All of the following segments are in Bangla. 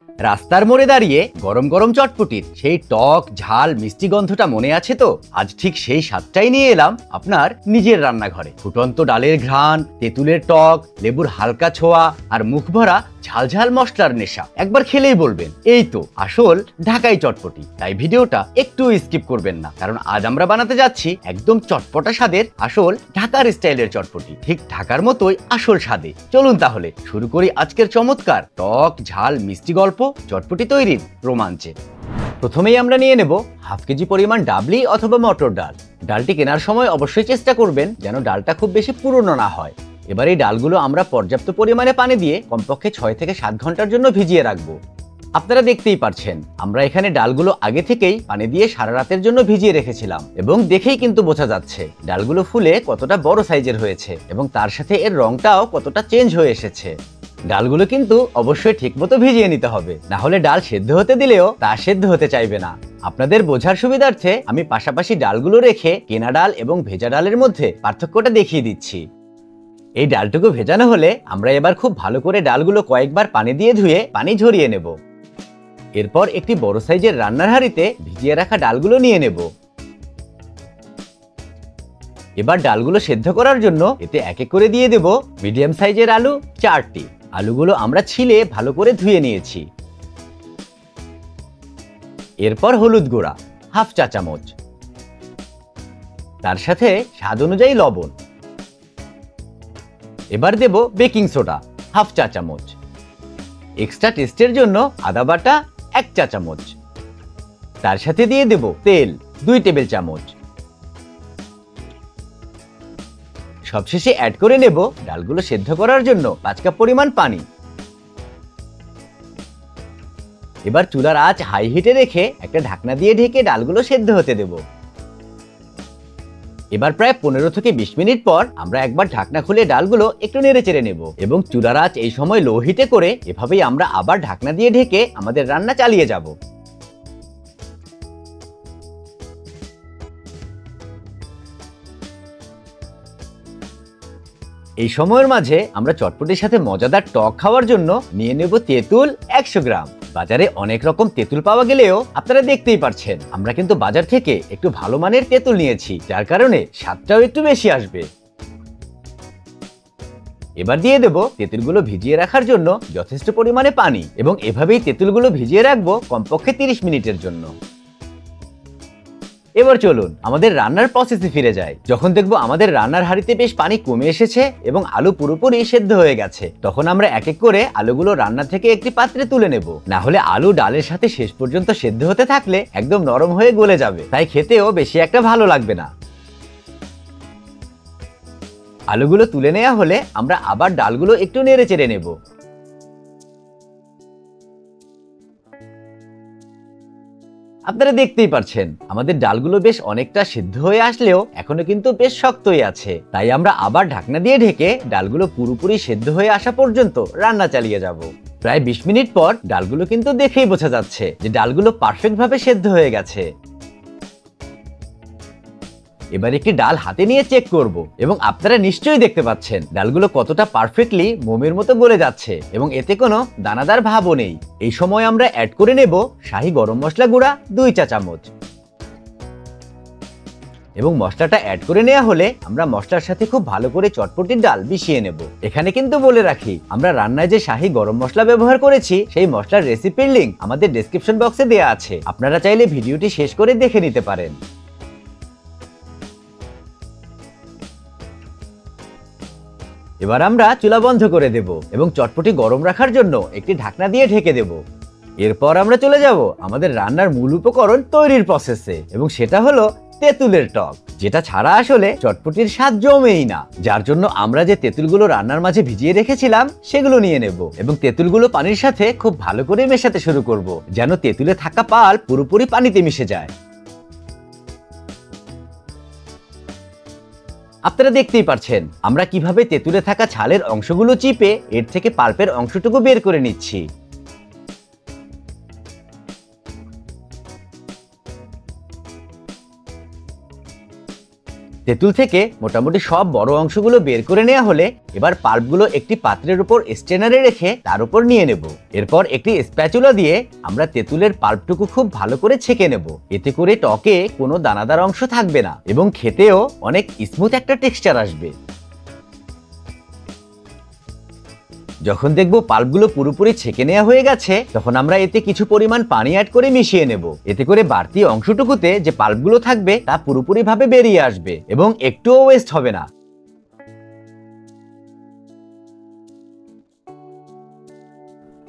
রাস্তার মোড়ে দাঁড়িয়ে গরম গরম চটপটির সেই টক ঝাল মিষ্টি গন্ধটা মনে আছে তো? আজ ঠিক সেই স্বাদটাই নিয়ে এলাম আপনার নিজের রান্নাঘরে। ফুটন্ত ডালের ঘ্রাণ, তেঁতুলের টক, লেবুর হালকা ছোঁয়া আর মুখ ভরা ঝালঝাল মশলার নেশা। একবার খেলেই বলবেন এই তো আসল ঢাকাই চটপটি। তাই ভিডিওটা একটু স্কিপ করবেন না, কারণ আজ আমরা বানাতে যাচ্ছি একদম চটপটা স্বাদের আসল ঢাকার স্টাইলের চটপটি, ঠিক ঢাকার মতোই আসল স্বাদে। চলুন তাহলে শুরু করি আজকের চমৎকার টক ঝাল মিষ্টি গল্প চটপটি তৈরির রোমাঞ্চে। প্রথমেই আমরা নিয়ে নেব হাফ কেজি পরিমাণ ডাবলি অথবা মটর ডাল। ডালটি কেনার সময় অবশ্যই চেষ্টা করবেন যেন ডালটা খুব বেশি পুরনো না হয়। এবার এই ডালগুলো আমরা পর্যাপ্ত পরিমাণে পানি দিয়ে কমপক্ষে 6 থেকে 7 ঘন্টার জন্য ভিজিয়ে রাখবো। আপনারা দেখতেই পাচ্ছেন আমরা এখানে ডালগুলো আগে থেকেই পানি দিয়ে সারা রাতের জন্য ভিজিয়ে রেখেছিলাম, এবং দেখেই কিন্তু বোঝা যাচ্ছে ডালগুলো ফুলে কতটা বড় সাইজের হয়েছে এবং তার সাথে এর রংটাও কতটা চেঞ্জ হয়ে এসেছে। ডালগুলো কিন্তু অবশ্যই ঠিকমতো ভিজিয়ে নিতে হবে, না হলে ডাল সেদ্ধ হতে দিলেও তা সেদ্ধ হতে চাইবে না। আপনাদের বোঝার সুবিধার্থে আমি পাশাপাশি ডালগুলো রেখে কেনা ডাল এবং ভেজা ডালের মধ্যে পার্থক্যটা দেখিয়ে দিচ্ছি। এই ডালটুকু ভেজানো হলে আমরা এবার খুব ভালো করে ডালগুলো কয়েকবার পানি দিয়ে ধুয়ে পানি ঝরিয়ে নেব। এরপর একটি বড় সাইজের রান্নার হাঁড়িতে ভিজিয়ে রাখা ডালগুলো নিয়ে নেব। এবার ডালগুলো সেদ্ধ করার জন্য এতে এক এক করে দিয়ে দেব মিডিয়াম সাইজের আলু 4টি। আলুগুলো আমরা ছিলে ভালো করে ধুয়ে নিয়েছি। এরপর হলুদ গুঁড়া হাফ চা চামচ, তার সাথে স্বাদ অনুযায়ী লবণ। এবার দেব বেকিং সোডা হাফ চা চামচ, এক্সট্রা টেস্টের জন্য আদা বাটা 1 চা চামচ, তার সাথে দিয়ে দেব তেল 2 টেবিল চামচ। সবশেষে অ্যাড করে নেব ডালগুলো সেদ্ধ করার জন্য 5 কাপ পরিমাণ পানি। এবার চুলার আঁচ হাই হিটে রেখে একটা ঢাকনা দিয়ে ঢেকে ডালগুলো সেদ্ধ হতে দেব। এবার প্রায় 15 থেকে 20 মিনিট পর আমরা একবার ঢাকনা খুলে ডালগুলো একটু নেড়ে চেড়ে নেব, এবং চুলার আঁচ এই সময় লো হিটে করে এভাবেই আমরা আবার ঢাকনা দিয়ে ঢেকে আমাদের রান্না চালিয়ে যাব। এই সময়ের মাঝে আমরা চটপটির সাথে মজাদার টক খাওয়ার জন্য নিয়ে নেব তেঁতুল 100 গ্রাম। বাজারে অনেক রকম তেঁতুল পাওয়া গেলেও আপনারা দেখতেই পাচ্ছেন আমরা কিন্তু বাজার থেকে একটু ভালো মানের তেঁতুল নিয়েছি, যার কারণে স্বাদটাও একটু বেশি আসবে। এবার দিয়ে দেব তেঁতুলগুলো ভিজিয়ে রাখার জন্য যথেষ্ট পরিমাণে পানি, এবং এভাবেই তেঁতুলগুলো ভিজিয়ে রাখবো কমপক্ষে 30 মিনিটের জন্য। এবার চলুন আমাদের রান্নার প্রসেসে ফিরে যাই। যখন দেখবো আমাদের রান্নার হাঁড়িতে বেশ পানি কমে এসেছে এবং আলু পুরোপুরি সেদ্ধ হয়ে গেছে, তখন আমরা এক এক করে আলুগুলো রান্না থেকে একটি পাত্রে তুলে নেব। না হলে আলু ডালের সাথে শেষ পর্যন্ত সেদ্ধ হতে থাকলে একদম নরম হয়ে গলে যাবে, তাই খেতেও বেশি একটা ভালো লাগবে না। আলুগুলো তুলে নেওয়া হলে আমরা আবার ডালগুলো একটু নেড়ে চেড়ে নেব। আপনারা দেখতেই পাচ্ছেন আমাদের ডালগুলো বেশ অনেকটা সিদ্ধ হয়ে আসলেও এখনো কিন্তু বেশ শক্তই আছে, তাই আমরা আবার ঢাকনা দিয়ে ঢেকে ডালগুলো পুরোপুরি সেদ্ধ হয়ে আসা পর্যন্ত রান্না চালিয়ে যাব। প্রায় 20 মিনিট পর ডালগুলো কিন্তু দেখেই বোঝা যাচ্ছে যে ডালগুলো পারফেক্ট ভাবে সেদ্ধ হয়ে গেছে। এবার একটি ডাল হাতে নিয়ে চেক করব, এবং আপনারা নিশ্চয়ই দেখতে পাচ্ছেন ডালগুলো কতটা পারফেক্টলি মোমের মতো গলে যাচ্ছে এবং এতে কোনো দানাদার ভাবও নেই। এই সময় আমরা অ্যাড করে নেব শাহি গরম মশলা গুঁড়া 2 চা চামচ, এবং মশলাটা অ্যাড করে নেওয়া হলে আমরা মশলার সাথে খুব ভালো করে চটপটির ডাল মিশিয়ে নেব। এখানে কিন্তু বলে রাখি আমরা রান্নায় যে শাহি গরম মশলা ব্যবহার করেছি সেই মশলার রেসিপির লিংক আমাদের ডেসক্রিপশন বক্সে দেওয়া আছে, আপনারা চাইলে ভিডিওটি শেষ করে দেখে নিতে পারেন। এবার আমরা চুলা বন্ধ করে দেব এবং চটপটি গরম রাখার জন্য একটি ঢাকনা দিয়ে ঢেকে দেব। এরপর আমরা চলে যাব আমাদের রান্নার মূল উপকরণ তৈরির প্রসেসে, এবং সেটা হলো তেঁতুলের টক, যেটা ছাড়া আসলে চটপটির স্বাদ জমেই না। যার জন্য আমরা যে তেঁতুলগুলো রান্নার মাঝে ভিজিয়ে রেখেছিলাম সেগুলো নিয়ে নেব, এবং তেঁতুলগুলো পানির সাথে খুব ভালো করে মেশাতে শুরু করব, যেন তেঁতুলে থাকা পাল পুরোপুরি পানিতে মিশে যায়। আপনারা দেখতেই পাচ্ছেন আমরা কিভাবে তেঁতুলে থাকা ছালের অংশগুলো চিপে এর থেকে পাল্পের অংশটুকু বের করে নিচ্ছি। তেঁতুল থেকে মোটামুটি সব বড় অংশগুলো বের করে নেওয়া হলে এবার পাল্পগুলো একটি পাত্রের উপর স্ট্রেনারে রেখে তার উপর নিয়ে নেব। এরপর একটি স্প্যাচুলা দিয়ে আমরা তেঁতুলের পাল্পটুকু খুব ভালো করে ছেঁকে নেব। এতে করে টকে কোনো দানাদার অংশ থাকবে না এবং খেতেও অনেক স্মুথ একটা টেক্সচার আসবে। যখন দেখবো পাল্পগুলো পুরোপুরি ছেঁকে নেওয়া হয়ে গেছে, তখন আমরা এতে কিছু পরিমাণ পানি অ্যাড করে মিশিয়ে নেব। এতে করে বাড়তি অংশটুকুতে যে পাল্পগুলো থাকবে তা পুরোপুরিভাবে বেরিয়ে আসবে এবং একটুও ওয়েস্ট হবে না।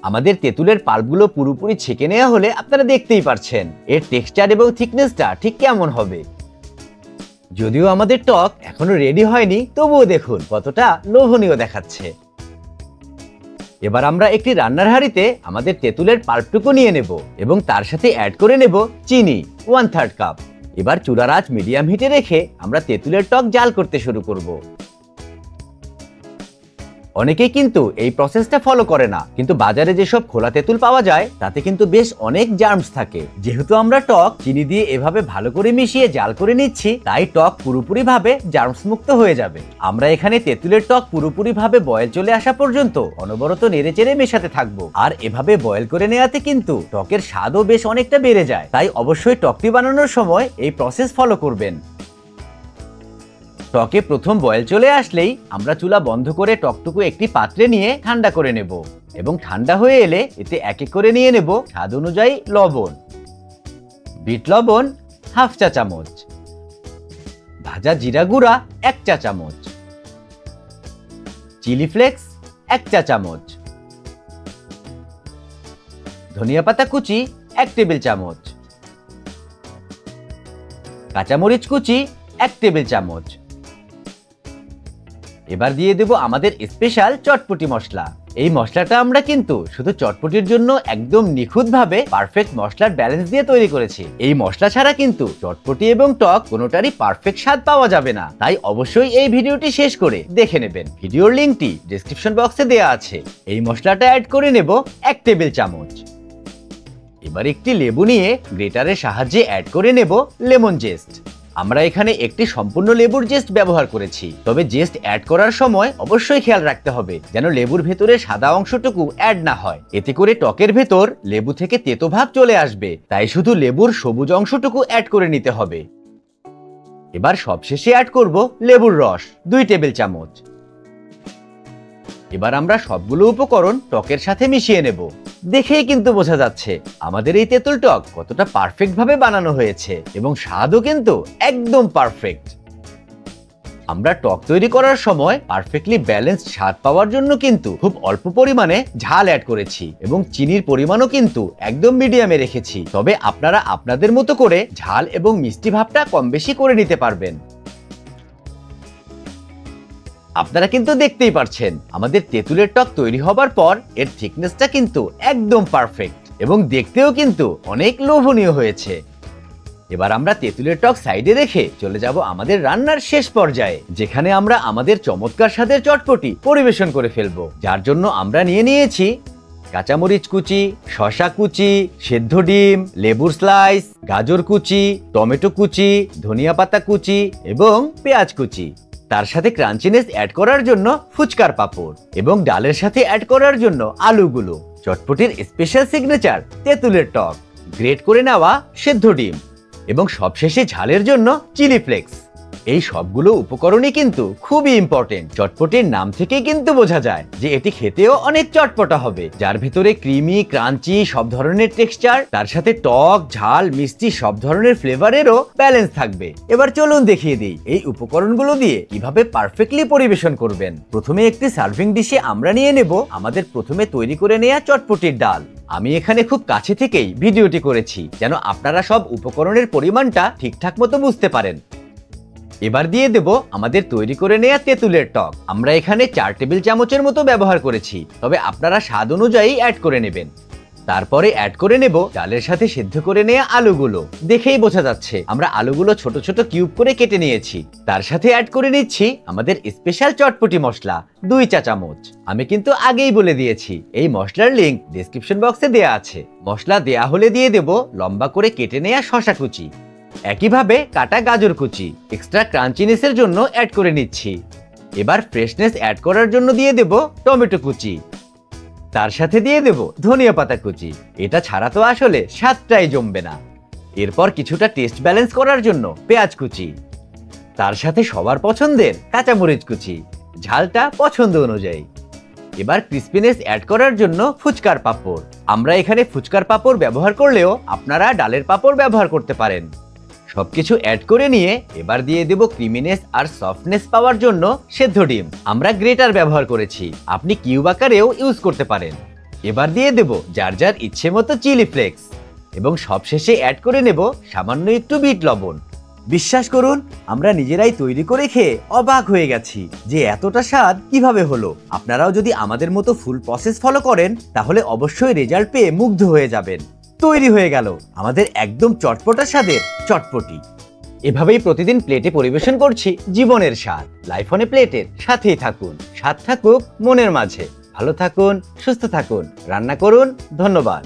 আমাদের তেঁতুলের পাল্পগুলো পুরোপুরি ছেঁকে নেওয়া হলে আপনারা দেখতেই পারছেন এর টেক্সচার এবং থিকনেসটা ঠিক কেমন হবে। যদিও আমাদের টক এখনো রেডি হয়নি, তবুও দেখুন কতটা লোভনীয় দেখাচ্ছে। এবার আমরা একটি রান্নার হাঁড়িতে আমাদের তেঁতুলের পাল্পটুকু নিয়ে নেব এবং তার সাথে অ্যাড করে নেব চিনি 1/3 কাপ। এবার চুলার আঁচ মিডিয়াম হিটে রেখে আমরা তেঁতুলের টক জাল করতে শুরু করব। অনেকেই কিন্তু এই প্রসেসটা ফলো করে না, কিন্তু বাজারে যেসব খোলা তেঁতুল পাওয়া যায় তাতে কিন্তু বেশ অনেক জার্মস থাকে। যেহেতু আমরা টক চিনি দিয়ে এভাবে ভালো করে মিশিয়ে জাল করে নিচ্ছি, তাই টক পুরোপুরি ভাবে জার্মস মুক্ত হয়ে যাবে। আমরা এখানে তেঁতুলের টক পুরোপুরি ভাবে বয়েল চলে আসা পর্যন্ত অনবরত নেড়েচেড়ে মেশাতে থাকবো। আর এভাবে বয়েল করে নেওয়াতে কিন্তু টকের স্বাদও বেশ অনেকটা বেড়ে যায়। তাই অবশ্যই টকটি বানানোর সময় এই প্রসেস ফলো করবেন। টকে প্রথম বয়েল চলে আসলেই আমরা চুলা বন্ধ করে টকটুকু একটি পাত্রে নিয়ে ঠান্ডা করে নেব এবং ঠান্ডা হয়ে এলে এতে এক এক করে নিয়ে নেব স্বাদ অনুযায়ী লবণ, বিট লবণ 1/2 চা চামচ, ভাজা জিরা গুঁড়া 1 চা চামচ, চিলি ফ্লেক্স 1 চা চামচ, ধনিয়া পাতা কুচি 1 টেবিল চামচ, কাঁচামরিচ কুচি 1 টেবিল চামচ। এবার দিয়ে দেব আমাদের স্পেশাল চটপটি মশলা। এই মশলাটা আমরা কিন্তু শুধু চটপটির জন্য একদম নিখুঁতভাবে পারফেক্ট মশলার ব্যালেন্স দিয়ে তৈরি করেছি। এই মশলা ছাড়া কিন্তু চটপটি এবং টক কোনোটারই পারফেক্ট স্বাদ পাওয়া যাবে না। তাই অবশ্যই এই ভিডিওটি শেষ করে দেখে নেবেন। ভিডিওর লিংকটি ডেসক্রিপশন বক্সে দেওয়া আছে। এই মশলাটা অ্যাড করে নেব 1 টেবিল চামচ। এবার একটি লেবু নিয়ে গ্রেটারের সাহায্যে অ্যাড করে নেব লেমন জেস্ট। আমরা এখানে একটি সম্পূর্ণ লেবুর জেস্ট ব্যবহার করেছি, তবে জেস্ট অ্যাড করার সময় অবশ্যই খেয়াল রাখতে হবে যেন লেবুর ভেতরে সাদা অংশটুকু অ্যাড না হয়। এতে করে টকের ভেতর লেবু থেকে তেতো ভাব চলে আসবে, তাই শুধু লেবুর সবুজ অংশটুকু অ্যাড করে নিতে হবে। এবার সবশেষে অ্যাড করব লেবুর রস 2 টেবিল চামচ। এবার আমরা সবগুলো উপকরণ টকের সাথে মিশিয়ে নেব। দেখেই কিন্তু বোঝা যাচ্ছে আমাদের এই তেঁতুল টক কতটা পারফেক্ট ভাবে বানানো হয়েছে এবং স্বাদও কিন্তু একদম পারফেক্ট। আমরা টক তৈরি করার সময় পারফেক্টলি ব্যালেন্সড স্বাদ পাওয়ার জন্য কিন্তু খুব অল্প পরিমাণে ঝাল অ্যাড করেছি এবং চিনির পরিমাণও কিন্তু একদম মিডিয়ামে রেখেছি। তবে আপনারা আপনাদের মতো করে ঝাল এবং মিষ্টি ভাবটা কম বেশি করে নিতে পারবেন। আপনারা কিন্তু দেখতেই পারছেন আমাদের তেঁতুলের টক তৈরি হবার পর এর থিকনেসটা কিন্তু একদম পারফেক্ট এবং দেখতেও কিন্তু অনেক লোভনীয় হয়েছে। এবার আমরা তেঁতুলের টক সাইডে রেখে চলে যাব আমাদের রান্নার শেষ পর্যায়ে, যেখানে আমরা আমাদের চমৎকার স্বাদের চটপটি পরিবেশন করে ফেলবো। যার জন্য আমরা নিয়ে নিয়েছি কাঁচামরিচ কুচি, শসা কুচি, সেদ্ধ ডিম, লেবুর স্লাইস, গাজর কুচি, টমেটো কুচি, ধনিয়া পাতা কুচি এবং পেঁয়াজ কুচি। তার সাথে ক্রাঞ্চিনেস অ্যাড করার জন্য ফুচকার পাপড় এবং ডালের সাথে অ্যাড করার জন্য আলুগুলো। চটপটির স্পেশাল সিগনেচার তেঁতুলের টক, গ্রেট করে নেওয়া সেদ্ধ ডিম এবং সবশেষে ঝালের জন্য চিলি ফ্লেক্স। এই সবগুলো উপকরণই কিন্তু খুবই ইম্পর্টেন্ট। চটপটির নাম থেকেই কিন্তু বোঝা যায় যে এটি খেতেও অনেক চটপটা হবে, যার ভিতরে ক্রিমি, ক্রাঞ্চি সব ধরনের টেক্সচার, তার সাথে টক, ঝাল, মিষ্টি সব ধরনের ফ্লেভারেরও ব্যালেন্স থাকবে। এবার চলুন দেখিয়ে দিই এই উপকরণগুলো দিয়ে কিভাবে পারফেক্টলি পরিবেশন করবেন। প্রথমে একটি সার্ভিং ডিশে আমরা নিয়ে নেব আমাদের প্রথমে তৈরি করে নেওয়া চটপটির ডাল। আমি এখানে খুব কাছে থেকেই ভিডিওটি করেছি যেন আপনারা সব উপকরণের পরিমাণটা ঠিকঠাক মতো বুঝতে পারেন। এবার দিয়ে দেব আমাদের তৈরি করে নেওয়া তেঁতুলের টক। আমরা এখানে 4 টেবিল চামচের মতো ব্যবহার করেছি, তবে আপনারা স্বাদ অনুযায়ী অ্যাড করে নেবেন। তারপরে অ্যাড করে নেব ডালের সাথে সিদ্ধ করে নেওয়া আলুগুলো। দেখেই বোঝা যাচ্ছে আমরা আলুগুলো ছোট ছোট কিউব করে কেটে নিয়েছি। তার সাথে অ্যাড করে নিচ্ছি আমাদের স্পেশাল চটপটি মশলা 2 চা চামচ। আমি কিন্তু আগেই বলে দিয়েছি এই মশলার লিংক ডেসক্রিপশন বক্সে দেয়া আছে। মশলা দেয়া হলে দিয়ে দেব লম্বা করে কেটে নেওয়া শসা কুচি। একইভাবে কাটা গাজর কুচি এক্সট্রা ক্রাঞ্চিনেসের জন্য অ্যাড করে নিচ্ছি। এবার ফ্রেশনেস অ্যাড করার জন্য দিয়ে দেব টমেটো কুচি, তার সাথে দিয়ে দেব ধনিয়া পাতা কুচি। এটা ছাড়া তো আসলে স্বাদটাই জমবে না। এরপর কিছুটা টেস্ট ব্যালেন্স করার জন্য পেঁয়াজ কুচি, তার সাথে সবার পছন্দের কাঁচামরিচ কুচি, ঝালটা পছন্দ অনুযায়ী। এবার ক্রিস্পিনেস অ্যাড করার জন্য ফুচকার পাঁপড়। আমরা এখানে ফুচকার পাঁপড় ব্যবহার করলেও আপনারা ডালের পাঁপড় ব্যবহার করতে পারেন। সবকিছু অ্যাড করে নিয়ে এবার দিয়ে দেব ক্রিমিনেস আর সফটনেস পাওয়ার জন্য সেদ্ধ ডিম। আমরা গ্রেটার ব্যবহার করেছি, আপনি কিউব আকারেও ইউজ করতে পারেন। এবার দিয়ে দেব যার যার ইচ্ছে মতো চিলি ফ্লেক্স এবং সবশেষে অ্যাড করে নেব সামান্য একটু বিট লবণ। বিশ্বাস করুন, আমরা নিজেরাই তৈরি করে খেয়ে অবাক হয়ে গেছি যে এতটা স্বাদ কিভাবে হলো। আপনারাও যদি আমাদের মতো ফুল প্রসেস ফলো করেন তাহলে অবশ্যই রেজাল্ট পেয়ে মুগ্ধ হয়ে যাবেন। তৈরি হয়ে গেল আমাদের একদম চটপটা স্বাদের চটপটি। এভাবেই প্রতিদিন প্লেটে পরিবেশন করছি জীবনের স্বাদ। লাইফ অন এ প্লেটের সাথেই থাকুন, স্বাদ থাকুক মনের মাঝে। ভালো থাকুন, সুস্থ থাকুন, রান্না করুন। ধন্যবাদ।